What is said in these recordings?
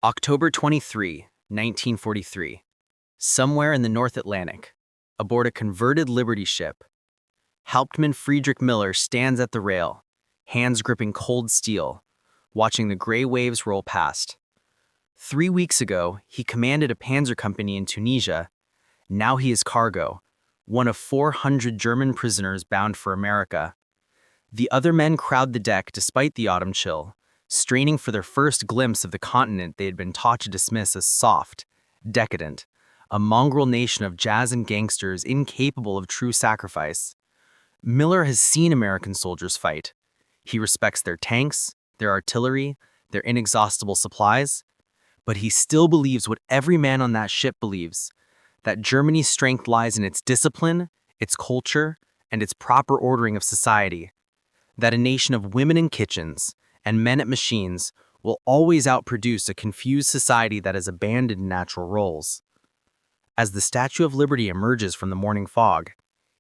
October 23, 1943. Somewhere in the North Atlantic, aboard a converted Liberty ship, Hauptmann Friedrich Miller stands at the rail, hands gripping cold steel, watching the gray waves roll past. 3 weeks ago, he commanded a panzer company in Tunisia. Now he is cargo, one of 400 German prisoners bound for America. The other men crowd the deck despite the autumn chill, straining for their first glimpse of the continent they had been taught to dismiss as soft, decadent, a mongrel nation of jazz and gangsters incapable of true sacrifice. Miller has seen American soldiers fight. He respects their tanks, their artillery, their inexhaustible supplies, but he still believes what every man on that ship believes, that Germany's strength lies in its discipline, its culture, and its proper ordering of society, that a nation of women in kitchens and men at machines will always outproduce a confused society that has abandoned natural roles. As the Statue of Liberty emerges from the morning fog,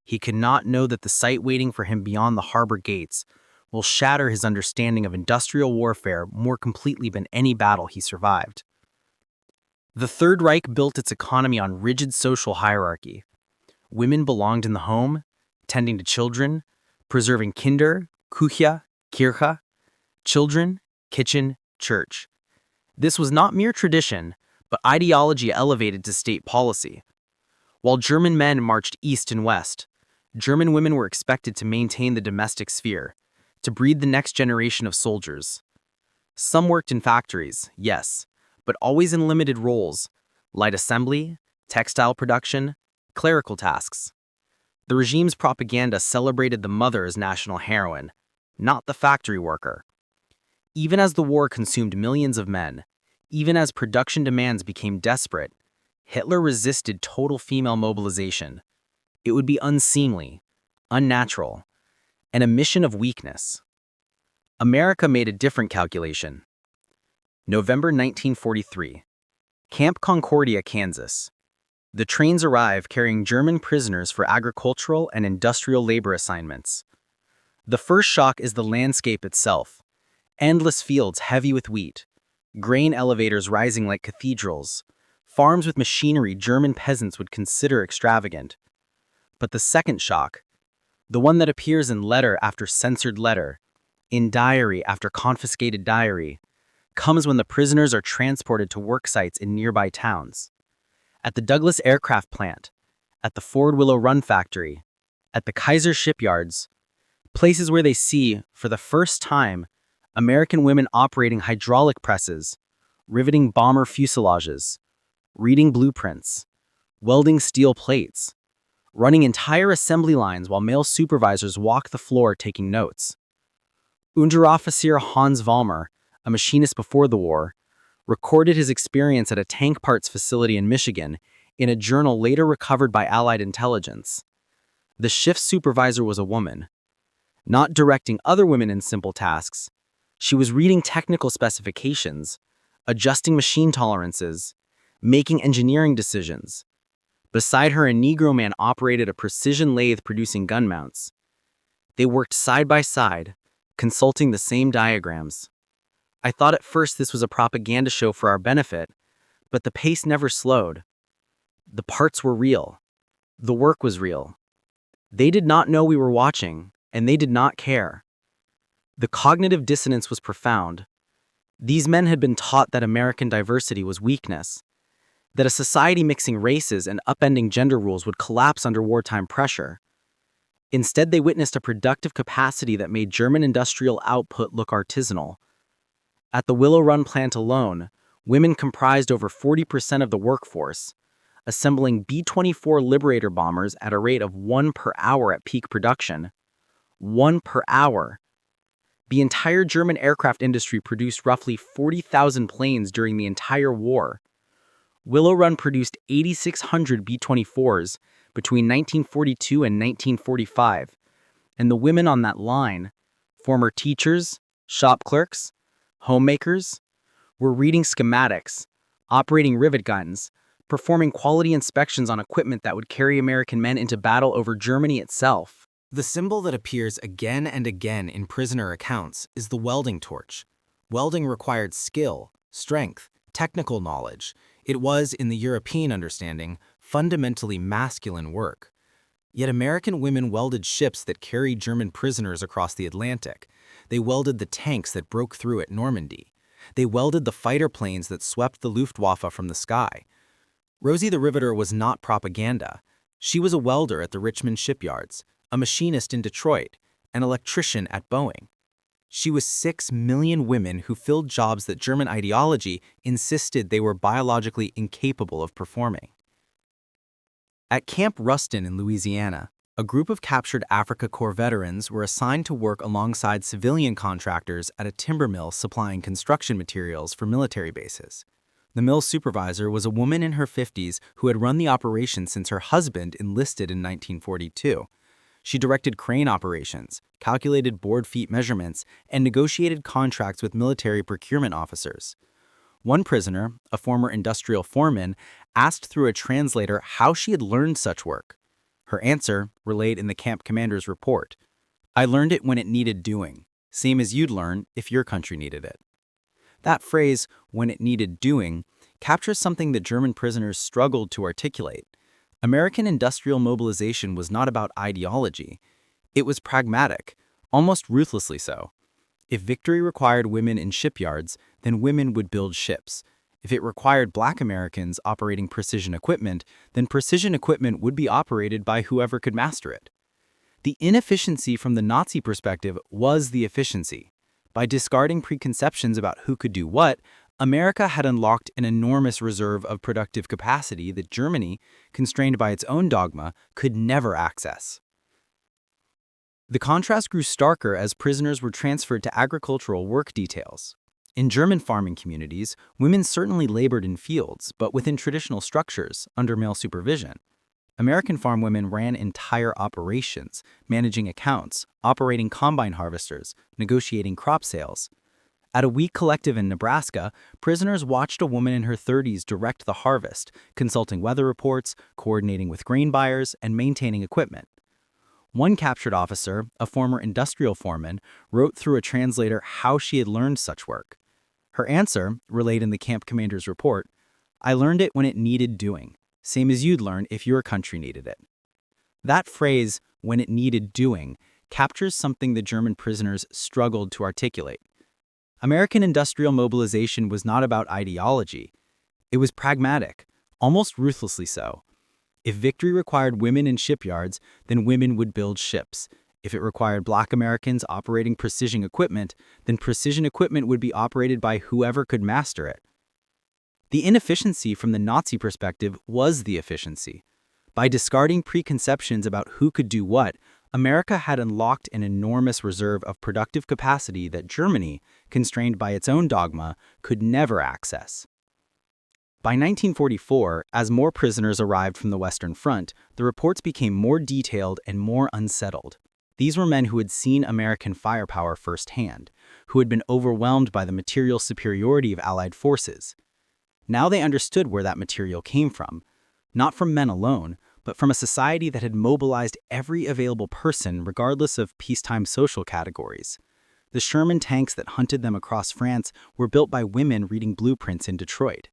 he cannot know that the sight waiting for him beyond the harbor gates will shatter his understanding of industrial warfare more completely than any battle he survived. The Third Reich built its economy on rigid social hierarchy. Women belonged in the home, tending to children, preserving Kinder, Küche, Kirche, children, kitchen, church. This was not mere tradition, but ideology elevated to state policy. While German men marched east and west, German women were expected to maintain the domestic sphere, to breed the next generation of soldiers. Some worked in factories, yes, but always in limited roles: light assembly, textile production, clerical tasks. The regime's propaganda celebrated the mother as national heroine, not the factory worker. Even as the war consumed millions of men, even as production demands became desperate, Hitler resisted total female mobilization. It would be unseemly, unnatural, and a mission of weakness. America made a different calculation. November 1943. Camp Concordia, Kansas. The trains arrive carrying German prisoners for agricultural and industrial labor assignments. The first shock is the landscape itself. Endless fields heavy with wheat, grain elevators rising like cathedrals, farms with machinery German peasants would consider extravagant. But the second shock, the one that appears in letter after censored letter, in diary after confiscated diary, comes when the prisoners are transported to work sites in nearby towns. At the Douglas Aircraft Plant, at the Ford Willow Run Factory, at the Kaiser shipyards, places where they see, for the first time, American women operating hydraulic presses, riveting bomber fuselages, reading blueprints, welding steel plates, running entire assembly lines while male supervisors walk the floor taking notes. Unteroffizier Hans Vollmer, a machinist before the war, recorded his experience at a tank parts facility in Michigan in a journal later recovered by Allied intelligence. The shift supervisor was a woman. Not directing other women in simple tasks, she was reading technical specifications, adjusting machine tolerances, making engineering decisions. Beside her, a Negro man operated a precision lathe producing gun mounts. They worked side by side, consulting the same diagrams. I thought at first this was a propaganda show for our benefit, but the pace never slowed. The parts were real. The work was real. They did not know we were watching, and they did not care. The cognitive dissonance was profound. These men had been taught that American diversity was weakness, that a society mixing races and upending gender rules would collapse under wartime pressure. Instead, they witnessed a productive capacity that made German industrial output look artisanal. At the Willow Run plant alone, women comprised over 40% of the workforce, assembling B-24 Liberator bombers at a rate of 1 per hour at peak production. 1 per hour. The entire German aircraft industry produced roughly 40,000 planes during the entire war. Willow Run produced 8,600 B-24s between 1942 and 1945, and the women on that line, former teachers, shop clerks, homemakers, were reading schematics, operating rivet guns, performing quality inspections on equipment that would carry American men into battle over Germany itself. The symbol that appears again and again in prisoner accounts is the welding torch. Welding required skill, strength, technical knowledge. It was, in the European understanding, fundamentally masculine work. Yet American women welded ships that carried German prisoners across the Atlantic. They welded the tanks that broke through at Normandy. They welded the fighter planes that swept the Luftwaffe from the sky. Rosie the Riveter was not propaganda. She was a welder at the Richmond shipyards, a machinist in Detroit, an electrician at Boeing. She was 6 million women who filled jobs that German ideology insisted they were biologically incapable of performing. At Camp Ruston in Louisiana, a group of captured Afrika Korps veterans were assigned to work alongside civilian contractors at a timber mill supplying construction materials for military bases. The mill supervisor was a woman in her 50s who had run the operation since her husband enlisted in 1942. She directed crane operations, calculated board feet measurements, and negotiated contracts with military procurement officers. One prisoner, a former industrial foreman, asked through a translator how she had learned such work. Her answer, relayed in the camp commander's report: "I learned it when it needed doing, same as you'd learn if your country needed it." That phrase, "when it needed doing," captures something that German prisoners struggled to articulate. American industrial mobilization was not about ideology. It was pragmatic, almost ruthlessly so. If victory required women in shipyards, then women would build ships. If it required Black Americans operating precision equipment, then precision equipment would be operated by whoever could master it. The inefficiency from the Nazi perspective was the efficiency. By discarding preconceptions about who could do what, America had unlocked an enormous reserve of productive capacity that Germany, constrained by its own dogma, could never access. The contrast grew starker as prisoners were transferred to agricultural work details. In German farming communities, women certainly labored in fields, but within traditional structures, under male supervision. American farm women ran entire operations, managing accounts, operating combine harvesters, negotiating crop sales. At a wheat collective in Nebraska, prisoners watched a woman in her 30s direct the harvest, consulting weather reports, coordinating with grain buyers, and maintaining equipment. One captured officer, a former industrial foreman, wrote through a translator how she had learned such work. Her answer, relayed in the camp commander's report: "I learned it when it needed doing, same as you'd learn if your country needed it." That phrase, "when it needed doing," captures something the German prisoners struggled to articulate. American industrial mobilization was not about ideology. It was pragmatic, almost ruthlessly so. If victory required women in shipyards, then women would build ships. If it required Black Americans operating precision equipment, then precision equipment would be operated by whoever could master it. The inefficiency from the Nazi perspective was the efficiency. By discarding preconceptions about who could do what, America had unlocked an enormous reserve of productive capacity that Germany, constrained by its own dogma, could never access. By 1944, as more prisoners arrived from the Western Front, the reports became more detailed and more unsettled. These were men who had seen American firepower firsthand, who had been overwhelmed by the material superiority of Allied forces. Now they understood where that material came from, not from men alone, but from a society that had mobilized every available person regardless of peacetime social categories. The Sherman tanks that hunted them across France were built by women reading blueprints in Detroit.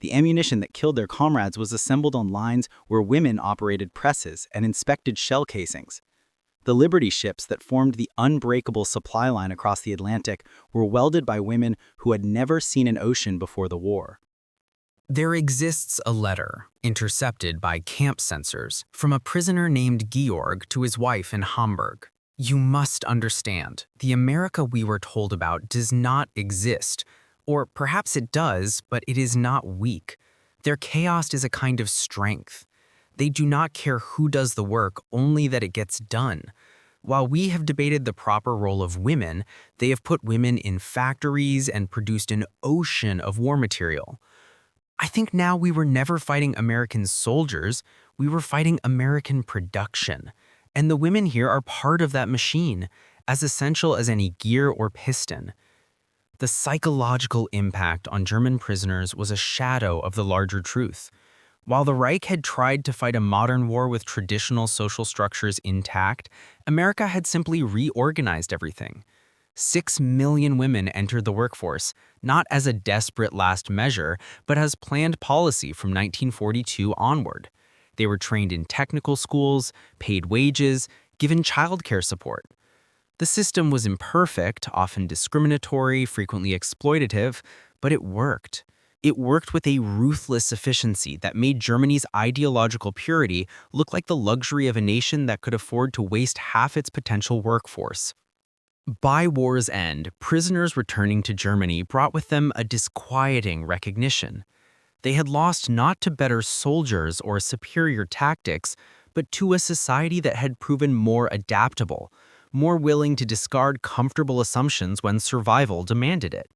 The ammunition that killed their comrades was assembled on lines where women operated presses and inspected shell casings. The Liberty ships that formed the unbreakable supply line across the Atlantic were welded by women who had never seen an ocean before the war. There exists a letter, intercepted by camp censors, from a prisoner named Georg to his wife in Hamburg. You must understand, the America we were told about does not exist. Or perhaps it does, but it is not weak. Their chaos is a kind of strength. They do not care who does the work, only that it gets done. While we have debated the proper role of women, they have put women in factories and produced an ocean of war material. I think now we were never fighting American soldiers, we were fighting American production. And the women here are part of that machine, as essential as any gear or piston. The psychological impact on German prisoners was a shadow of the larger truth. While the Reich had tried to fight a modern war with traditional social structures intact, America had simply reorganized everything. 6 million women entered the workforce, not as a desperate last measure, but as planned policy from 1942 onward. They were trained in technical schools, paid wages, given childcare support. The system was imperfect, often discriminatory, frequently exploitative, but it worked. It worked with a ruthless efficiency that made Germany's ideological purity look like the luxury of a nation that could afford to waste half its potential workforce. By war's end, prisoners returning to Germany brought with them a disquieting recognition. They had lost not to better soldiers or superior tactics, but to a society that had proven more adaptable, more willing to discard comfortable assumptions when survival demanded it.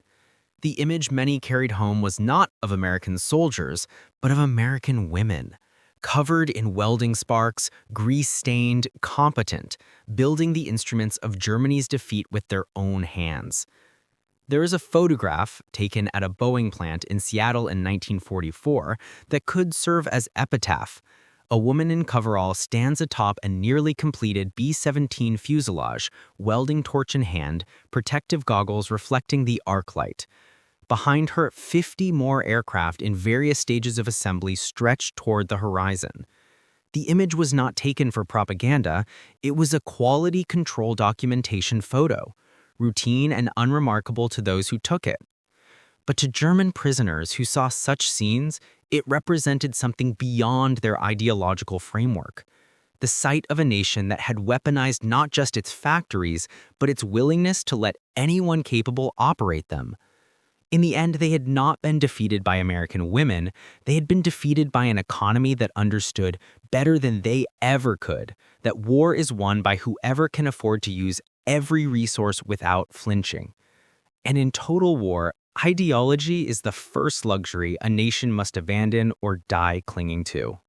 The image many carried home was not of American soldiers, but of American women, covered in welding sparks, grease-stained, competent, building the instruments of Germany's defeat with their own hands. There is a photograph taken at a Boeing plant in Seattle in 1944 that could serve as epitaph. A woman in coverall stands atop a nearly completed B-17 fuselage, welding torch in hand, protective goggles reflecting the arc light. Behind her, 50 more aircraft in various stages of assembly stretched toward the horizon. The image was not taken for propaganda, it was a quality control documentation photo, routine and unremarkable to those who took it. But to German prisoners who saw such scenes, it represented something beyond their ideological framework. The sight of a nation that had weaponized not just its factories, but its willingness to let anyone capable operate them. In the end, they had not been defeated by American women, they had been defeated by an economy that understood better than they ever could that war is won by whoever can afford to use every resource without flinching. And in total war, ideology is the first luxury a nation must abandon or die clinging to.